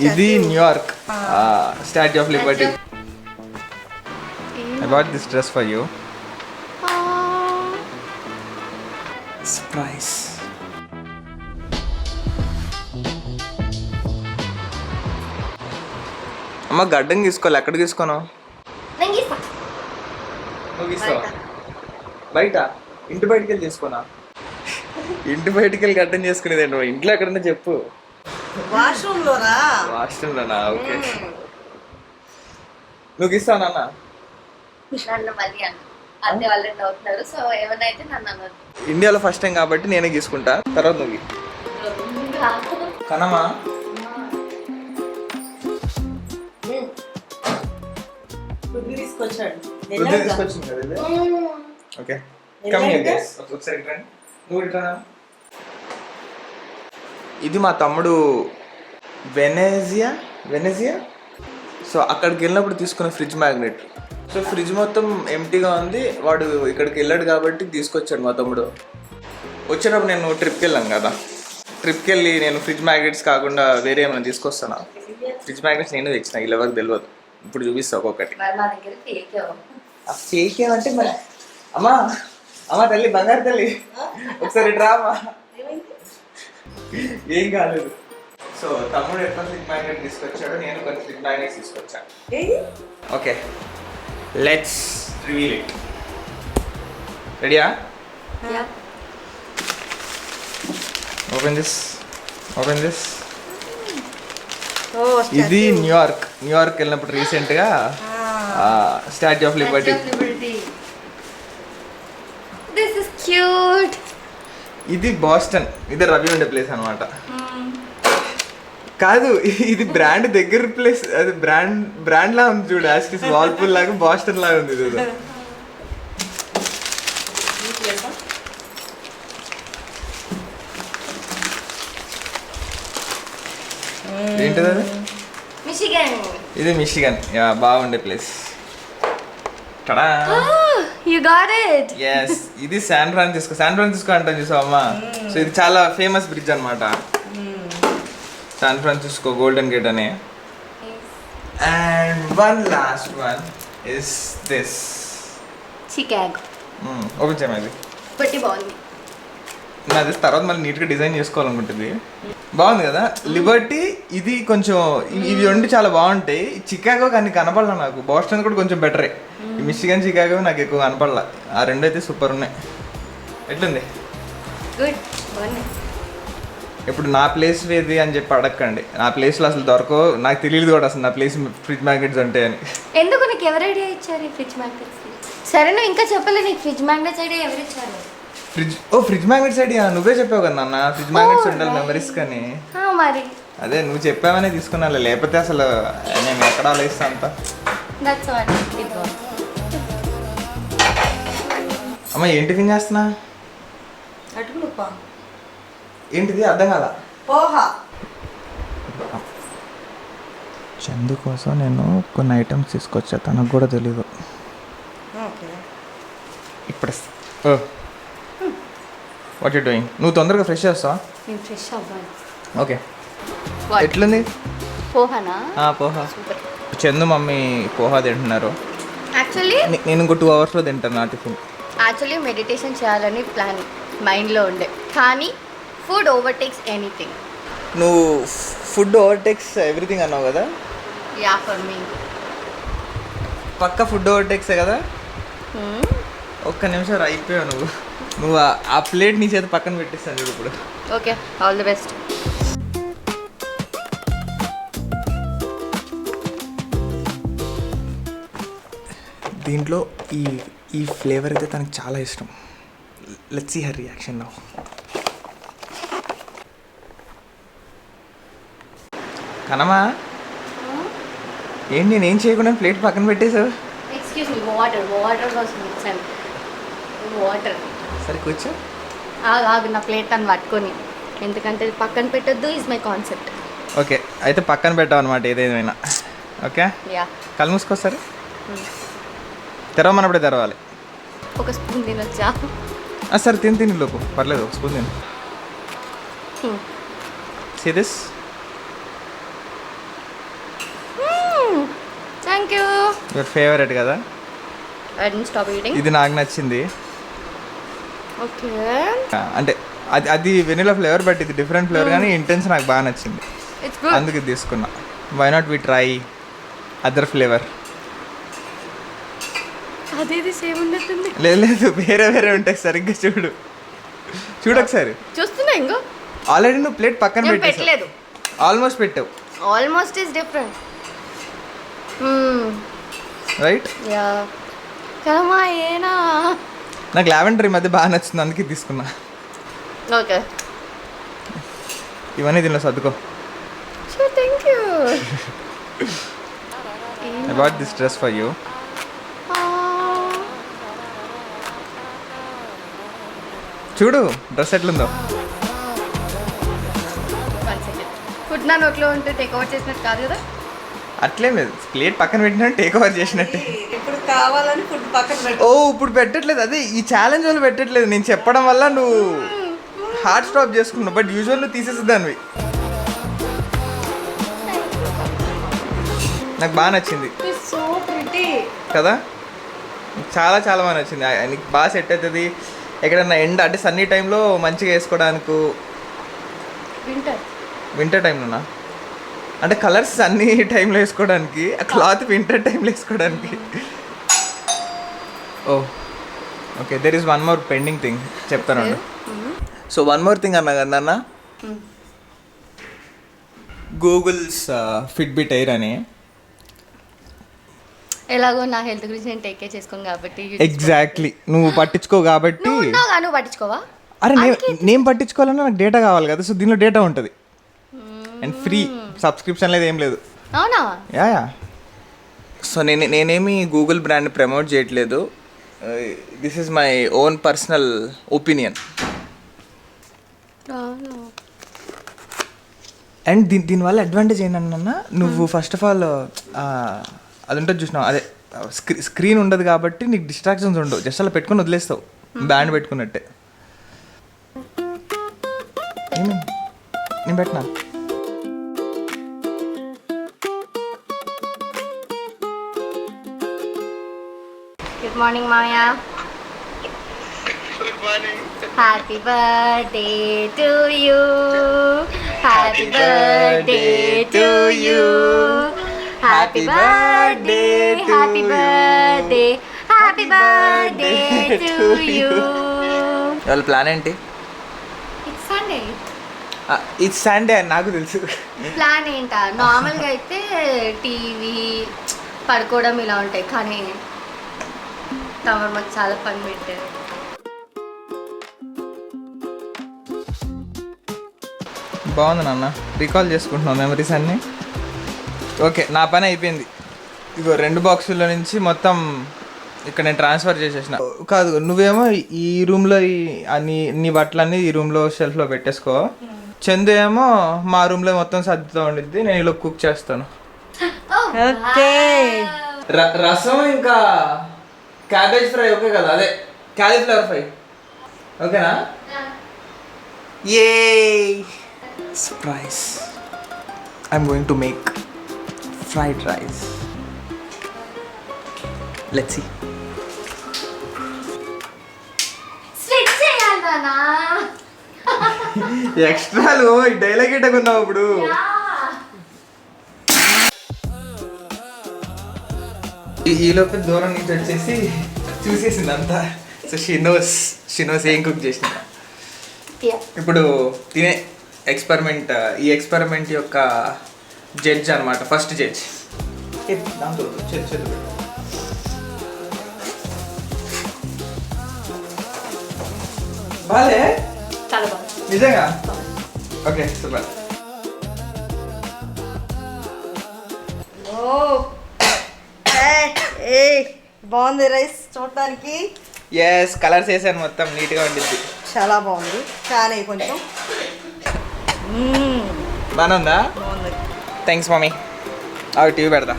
ఇది New York statue of Liberty. I bought this dress for you. Surprise. అమ్మ గడ్డం తీసుకోవాలి. ఎక్కడ తీసుకోను? నువ్వు తీసుకో. బయట ఇంటి బయటికి వెళ్ళి తీసుకోనా? ఇంటి బయటికి వెళ్ళి గడ్డం చేసుకునేది ఏంటో. ఇంట్లో ఎక్కడన్నా చెప్పు. వాష్రూమ్లోనా? ఓకే. నువ్వు ఇస్తావు నాన్న? ఇండియాలో ఫస్ట్ టైం కాబట్టి నేనే తీసుకుంటా, తర్వాత నువ్వు కనమా. తీసుకొచ్చింది కదా. ఓకే, ఒకసారి నువ్వు ఇట్లా. ఇది మా తమ్ముడు వెనేజియా. సో అక్కడికి వెళ్ళినప్పుడు తీసుకున్న ఫ్రిడ్జ్ మ్యాగ్నెట్. సో ఫ్రిడ్జ్ మొత్తం ఎంటీగా ఉంది. వాడు ఇక్కడికి వెళ్ళాడు కాబట్టి తీసుకొచ్చాడు మా తమ్ముడు. వచ్చేటప్పుడు నేను ట్రిప్కి వెళ్ళాను కదా, ట్రిప్కి వెళ్ళి నేను ఫ్రిడ్జ్ మ్యాగ్నెట్స్ కాకుండా వేరే ఏమైనా తీసుకొస్తాను. ఫ్రిడ్జ్ మ్యాగ్నెట్స్ నేను తెచ్చిన, ఇలా వరకు తెలియదు. ఇప్పుడు చూపిస్తా ఒక్కొక్కటి. ఫేక్ ఏమంటే మరి అమ్మా తల్లి, బంగారు తల్లి, ఒకసారి డ్రామా. ఏం కాలేదు. సో తమ్ముడు ఎట్లా ఫ్రిడ్జ్ మ్యాగ్నెట్ తీసుకొచ్చాడు, నేను కొన్ని ఫ్రిడ్జ్ మ్యాగ్నెట్స్ తీసుకొచ్చాను. Okay, let's reveal it. రెడీయా? Open this. ఇది న్యూయార్క్ వెళ్ళినప్పుడు రీసెంట్గా స్టాచ్యూ ఆఫ్ లిబర్టీ. ఇది బాస్టన్, ఇది రవి ఉండే ప్లేస్ అనమాట. కాదు, ఇది బ్రాండ్ దగ్గర ప్లేస్. అది బ్రాండ్ లా ఉంది చూడు. యాస్టిస్ వాల్పూల్ లాగా బాస్టన్ లాగా ఉంది చూడు. ఏంటిది అది? ఇది మిషిగన్. బాగుండే ప్లేస్. ఇది శాన్ ఫ్రాన్సిస్కో అంటాను చూసావు అమ్మా. సో ఇది చాలా ఫేమస్ బ్రిడ్జ్ అనమాట, శాన్ ఫ్రాన్సిస్కో గోల్డెన్ గేట్ అని. And one last one is this Chicago. Open చేయమది. నాది తర్వాత మళ్ళీ నీట్గా డిజైన్ చేసుకోవాలనుకుంటుంది. బాగుంది కదా లిబర్టీ. ఇది కొంచెం ఇవి రెండు చాలా బాగుంటాయి. చికాగో కానీ కనపడలా నాకు. బోస్టన్ కూడా కొంచెం బెటరే. మిషిగన్ చికాగో నాకు ఎక్కువ కనపడలా. ఆ రెండు అయితే సూపర్ ఉన్నాయి. ఎట్లుంది? ఇప్పుడు నా ప్లేస్ ఏది అని చెప్పి అడగండి. నా ప్లేస్లో అసలు దొరకవు. నాకు తెలియదు కూడా అసలు నా ప్లేస్ ఫ్రిడ్జ్ మ్యాగ్నెట్స్ ఉంటాయని. ఎందుకు నీకు ఎవరు ఐడియా ఇచ్చారు ఈ ఫ్రిడ్జ్ మ్యాగ్నెట్స్? సరే, నువ్వు ఇంకా చెప్పలే. నీకు ఫ్రిడ్జ్ మ్యాగ్నెట్స్ ఐడియా ఎవరు ఇచ్చారు? ఫ్రిడ్జ్ మ్యాగ్నెట్స్ ఐడియా నువ్వే చెప్పావు కదా నాన్న. ఫ్రిడ్జ్ మ్యాగ్నెట్స్ ఉండాలి మెమరీస్ కానీ. మరి అదే నువ్వు చెప్పావనే తీసుకున్నా, లేకపోతే అసలు నేను ఎక్కడ ఆలోచిస్తా అంత. అమ్మ ఏంటి టిఫిన్ చేస్తున్నా? ఏంటిది అర్థం కాదా? చందు కోసం నేను కొన్ని ఐటమ్స్ తీసుకొచ్చా, తనకు కూడా తెలీదు. ఇప్పుడు వాట్ యు డూయింగ్? నువ్వు తొందరగా ఫ్రెష్ చేస్తావా? ఓకే. ఎట్లుంది? పోహానా? పోహా. చందు మమ్మీ పోహా తింటున్నారు. యాక్చువల్లీ నేను ఇంకో 2 అవర్స్లో తింటాను నా టిఫిన్. యాక్చువల్లీ మెడిటేషన్ చేయాలని ప్లాన్ మైండ్లో ఉండే, కానీ ఫుడ్ ఓవర్టేక్స్ ఎనీథింగ్. నువ్వు ఫుడ్ ఓవర్టేక్స్ ఎవ్రీథింగ్ అన్నావు కదా? యా, ఫర్ మీ పక్క ఫుడ్ ఓవర్టేక్సే కదా. ఒక్క నిమిషం అయిపోయావు నువ్వు ఆ ప్లేట్ నీ చేత పక్కన పెట్టిస్తాను చూడు ఇప్పుడు. Okay, all the best. దీంట్లో ఈ ఫ్లేవర్ అయితే తనకు చాలా ఇష్టం. Let's see her reaction now. కనమా ఏంటి నేనేం చేయకుండా ప్లేట్ పక్కన పెట్టేశావు? Excuse me, water was mixed. Water. సరే కూర్చో. ఆగు, నా ప్లేట్ అని పట్టుకొని. ఎందుకంటే పక్కన పెట్టొద్దు ఇస్ మై కాన్సెప్ట్. ఓకే, అయితే పక్కన పెట్టావు అనమాట ఏదేమైనా. Okay, yeah. కళ్ళు మూసుకోసారి. తెరవమన్నప్పుడే తెరవాలి. ఒక స్పూన్ తినొచ్చా? సరే తిని లోపు పర్లేదు, ఒక స్పూన్ తిను. See this? Thank you. Your favourite కదా. I don't stop eating. ఇది నాకు నచ్చింది. ఓకే. అంటే అది వెనిలా ఫ్లేవర్, బట్ ఇది డిఫరెంట్ ఫ్లేవర్, కానీ ఇంటెన్స్ నాకు బాగా నచ్చింది, ఇట్స్ గుడ్. అందుకు ఇది తీసుకున్నా. Why not we try other flavour? అదేది సేమ్ ఉన్నట్టుంది. లేదు వేరే వేరే ఉంటాయి, సరిగ్గా చూడు ఒకసారి. చూస్తున్నా ఇంకో. ఆల్రెడీ నువ్వు ప్లేట్ పక్కన పెట్టలేదు. ఆల్మోస్ట్ పెట్టావు. Almost is different. Right. Yeah కమా ఏనా. నాకు లావెండర్ ఈ మధ్య బాగా నచ్చింది, అందుకే తీసుకున్నా. ఓకే, ఇవన్నీ దీనిలో సర్దుకో. Sure, thank you. I bought this dress for you. చూడు డ్రెస్ ఎట్లుందో. ఫుడ్ నా నోట్లో ఉంటే టేక్ ఓవర్ చేసినట్టు కాదు కదా. అట్లేం లేదు, ప్లేట్ పక్కన పెట్టినా టేక్ ఓవర్ చేసినట్టే. ఇప్పుడు కావాలని ఫుడ్ పక్కన పెట్టు. ఓ ఇప్పుడు పెట్టట్లేదు, అదే ఈ ఛాలెంజ్ వాళ్ళు పెట్టట్లేదు. నేను చెప్పడం వల్ల నువ్వు హార్ట్ స్టాప్ చేసుకున్నావు, బట్ యూజువల్ నువ్వు తీసేసేదానివి. నాకు బాగా నచ్చింది సో ప్రిటీ కదా, చాలా చాలా బాగా నచ్చింది. నీకు బాగా సెట్ అవుతుంది ఎక్కడన్నా ఎండ, అంటే సన్నీ టైంలో మంచిగా వేసుకోవడానికి. వింటర్ టైంలోనా? అంటే కలర్స్ అన్ని టైంలో వేసుకోవడానికి, ఆ క్లాత్ వింటర్ టైంలో వేసుకోవడానికి. Oh okay, there is one more pending thing చెప్తానండి. సో వన్ మోర్ థింగ్ అన్నా కదా అన్న, గూగుల్స్ ఫిట్బిట్ ఎయిర్ అని. ఎలాగో నా హెల్త్ గురించి నేను టేక్ కేర్ చేసుకోను కాబట్టి. ఎగ్జాక్ట్లీ, నువ్వు పట్టించుకో కాబట్టి. నువ్వు పట్టించుకోవా? అరే నేను పట్టించుకోవాలన్నా నాకు డేటా కావాలి కదా, సో దీనిలో డేటా ఉంటుంది అండ్ ఫ్రీ సబ్స్క్రిప్షన్ లేదు, ఏం లేదు. అవునా? యా. సో నేనేమి గూగుల్ బ్రాండ్ ప్రమోట్ చేయట్లేదు. This is my own personal opinion. And దీనివల్ల అడ్వాంటేజ్ ఏంటన్నా, నువ్వు ఫస్ట్ ఆఫ్ ఆల్ అది ఉంటుంది చూసినావు, అదే స్క్రీన్ ఉండదు కాబట్టి నీకు డిస్ట్రాక్షన్స్ ఉండవు, జస్ట్ అలా పెట్టుకుని వదిలేస్తావు, బ్యాండ్ పెట్టుకున్నట్టే. నేను పెట్టినా. Good morning Maya. Good morning. Happy birthday to you. Happy birthday to you. Happy birthday, happy birthday, happy birthday to you. వాళ్ళ ప్లాన్ ఏంటి? It's Sunday. ఇట్స్ సండే అని నాకు తెలుసు. ప్లాన్ ఏంటా, నార్మల్గా అయితే టీవీ పడుకోవడం ఇలా ఉంటాయి, కానీ తమరు మాకు చాలా పని పెట్టారు. బాగుంది నాన్న, రీకాల్ చేసుకుంటున్నావు మెమరీస్ అన్నీ. ఓకే, నా పని అయిపోయింది. ఇగో 2 బాక్సుల్లో నుంచి మొత్తం ఇక్కడ నేను ట్రాన్స్ఫర్ చేసేసిన. కాదు, నువ్వేమో ఈ రూమ్లో నీ బట్టలన్నీ ఈ రూమ్లో షెల్ఫ్లో పెట్టేసుకో. చందు ఏమో మా రూమ్లో మొత్తం సర్దుతూ ఉండిద్ది, నేను ఇలా కుక్ చేస్తాను. ఓకే. రసం ఇంకా క్యాబేజ్ ఫ్రై ఓకే కదా, అదే క్యాలీఫ్లవర్ ఫ్రై ఓకేనా? A surprise, I'm going to make fried rice. Let's see. Switch చేయాలనా? ఎక్స్ట్రాలు ఈ డైలాగ్ ఇట్టకున్నావు ఇప్పుడు. ఈ లోపల దూరం నుంచి వచ్చేసి చూసేసింది అంతా. సో షీ నోస్ ఏం కుక్ చేసిన. ఇప్పుడు తినే ఎక్స్పెరిమెంట్, ఈ ఎక్స్పెరిమెంట్ యొక్క జడ్జ్ అనమాట, ఫస్ట్ జడ్జ్. బాలే చాలా బాగుంది నిజంగా. Okay super. బాగుంది రైస్ చూడటానికి. ఎస్, కలర్స్ వేసాను మొత్తం, నీట్గా ఉండిద్ది. చాలా బాగుంది, కానీ కొంచెం బాగుందా? బాగుంది. Thanks mummy. టీవీ పెడతా.